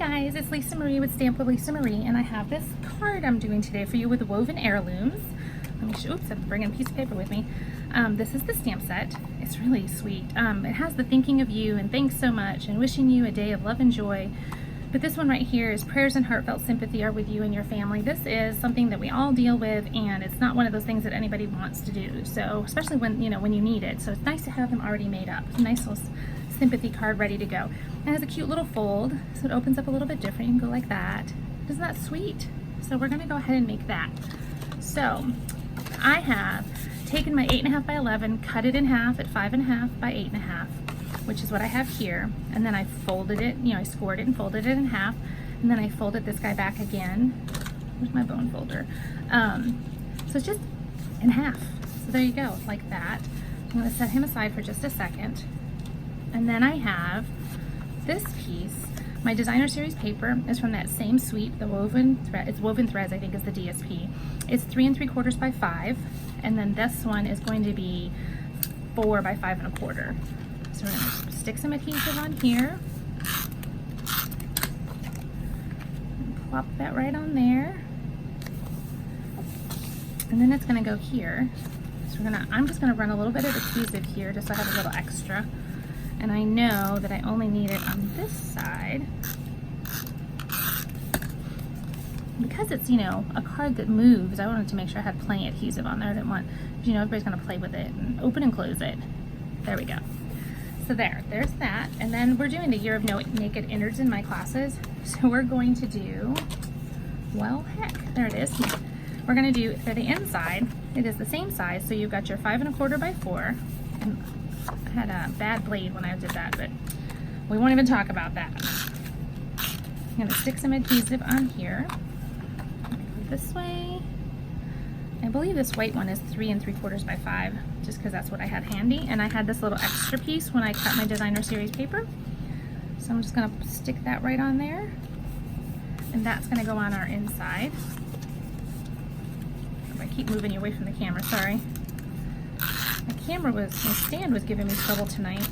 guys, it's Lisa Marie with Stamp with Lisa Marie, and I have this card I'm doing today for you with woven heirlooms. Let me show, oops, I'm bringing a piece of paper with me. This is the stamp set. It's really sweet. It has the thinking of you and thanks so much and wishing you a day of love and joy. But this one right here is prayers and heartfelt sympathy are with you and your family. This is something that we all deal with, and it's not one of those things that anybody wants to do. So especially when you need it. So it's nice to have them already made up. It's a nice little sympathy card ready to go. It has a cute little fold, so it opens up a little bit different. You can go like that. Isn't that sweet? So we're gonna go ahead and make that. So I have taken my 8.5 by 11, cut it in half at 5.5 by 8.5, which is what I have here. And then I folded it, I scored it and folded it in half. And then I folded this guy back again. Where's my bone folder? So it's just in half. So there you go, like that. I'm gonna set him aside for just a second. And then I have this piece. My designer series paper is from that same suite, the woven thread. It's woven threads, I think, is the DSP. It's 3 3/4 by 5, and then this one is going to be 4 by 5 1/4. So we're gonna stick some adhesive on here, and plop that right on there, and then it's gonna go here. So I'm just gonna run a little bit of adhesive here, just so I have a little extra. And I know that I only need it on this side. Because it's, a card that moves, I wanted to make sure I had plenty of adhesive on there. I didn't want, everybody's gonna play with it and open and close it. There we go. So there's that. And then we're doing the Year of Naked Innards in my classes. So we're going to do, well, heck, there it is. We're gonna do, for the inside, it is the same size. So you've got your 5 1/4 by 4. And I had a bad blade when I did that, but we won't even talk about that. I'm gonna stick some adhesive on here. Go this way. I believe this white one is 3 3/4 by 5, just because that's what I had handy. And I had this little extra piece when I cut my designer series paper. So I'm just gonna stick that right on there. And that's gonna go on our inside. I keep moving you away from the camera, sorry. My stand was giving me trouble tonight.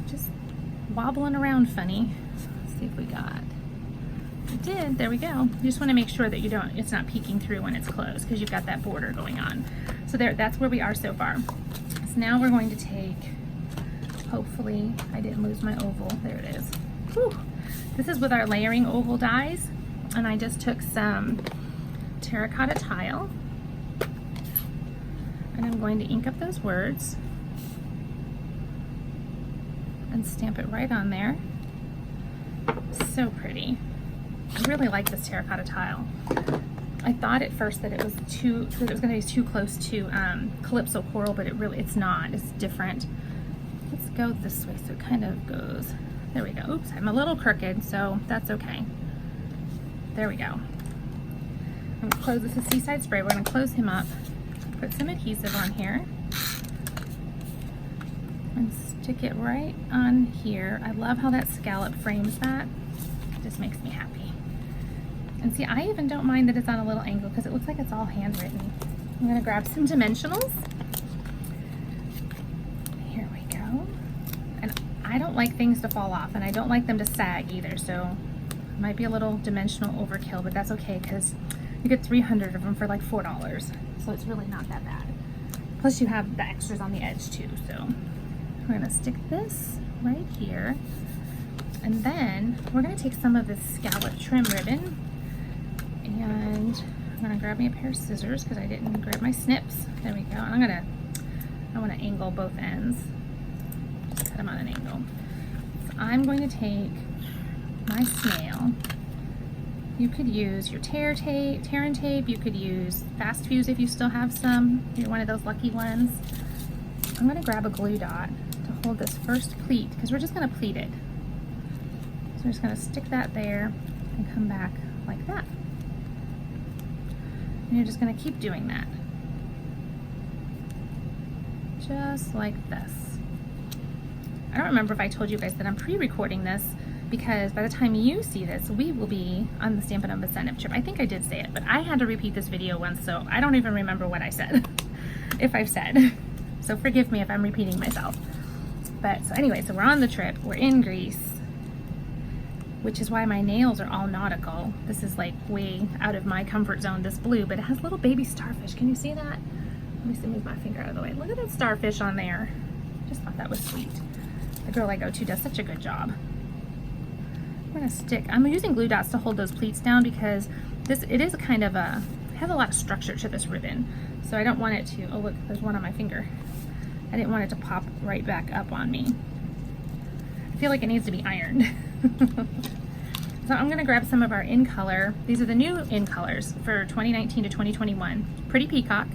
Just wobbling around funny. Let's see if we got, it did, there we go. You just want to make sure that it's not peeking through when it's closed, because you've got that border going on. So that's where we are so far. So now we're going to take, hopefully I didn't lose my oval, there it is. Whew. This is with our layering oval dies, and I just took some terracotta tile. And I'm going to ink up those words and stamp it right on there. So pretty. I really like this terracotta tile. I thought at first that it was going to be too close to Calypso Coral, but it's not. It's different. Let's go this way so it kind of goes. There we go. Oops, I'm a little crooked, so that's okay. There we go. I'm going to close this with Seaside Spray. We're going to close him up. Put some adhesive on here and stick it right on here. I love how that scallop frames that. It just makes me happy. And see, I even don't mind that it's on a little angle because it looks like it's all handwritten. I'm gonna grab some dimensionals. Here we go. And I don't like things to fall off, and I don't like them to sag either, so it might be a little dimensional overkill, but that's okay because you get 300 of them for like $4. So it's really not that bad. Plus you have the extras on the edge too. So we're gonna stick this right here. And then we're gonna take some of this scallop trim ribbon, and I'm gonna grab me a pair of scissors because I didn't grab my snips. There we go. And I wanna angle both ends. Just cut them on an angle. So I'm going to take my snail. You could use your tear and tape. You could use fast fuse if you still have some. If you're one of those lucky ones. I'm gonna grab a glue dot to hold this first pleat because we're just gonna pleat it. So we're just gonna stick that there and come back like that. And you're just gonna keep doing that. Just like this. I don't remember if I told you guys that I'm pre-recording this, because by the time you see this, we will be on the Stampin' Up! Incentive trip. I think I did say it, but I had to repeat this video once, so I don't even remember what I said, if I've said. So forgive me if I'm repeating myself. But so anyway, so we're on the trip, we're in Greece, which is why my nails are all nautical. This is like way out of my comfort zone, this blue, but it has little baby starfish. Can you see that? Let me see, move my finger out of the way. Look at that starfish on there. Just thought that was sweet. The girl I go to does such a good job. I'm using glue dots to hold those pleats down because it is kind of has a lot of structure to this ribbon. So I don't want it to, oh look, there's one on my finger. I didn't want it to pop right back up on me. I feel like it needs to be ironed. So I'm gonna grab some of our in color. These are the new in colors for 2019 to 2021. Pretty Peacock,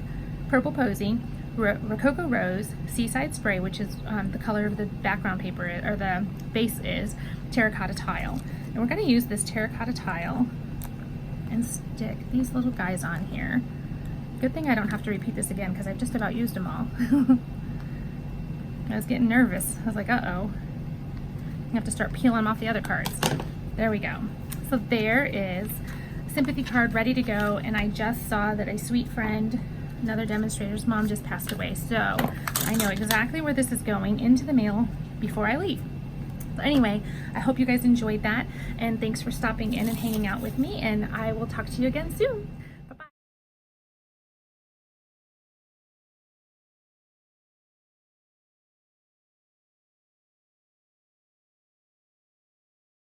Purple Posy, Rococo Rose, Seaside Spray, which is the color of the background paper, or the base is Terracotta Tile. And we're going to use this terracotta tile and stick these little guys on here. Good thing I don't have to repeat this again because I've just about used them all. I was getting nervous. I was like, uh-oh. I have to start peeling them off the other cards. There we go. So there is sympathy card ready to go, and I just saw that a sweet friend, another demonstrator's mom, just passed away. So I know exactly where this is going into the mail before I leave. So anyway, I hope you guys enjoyed that, and thanks for stopping in and hanging out with me, and I will talk to you again soon.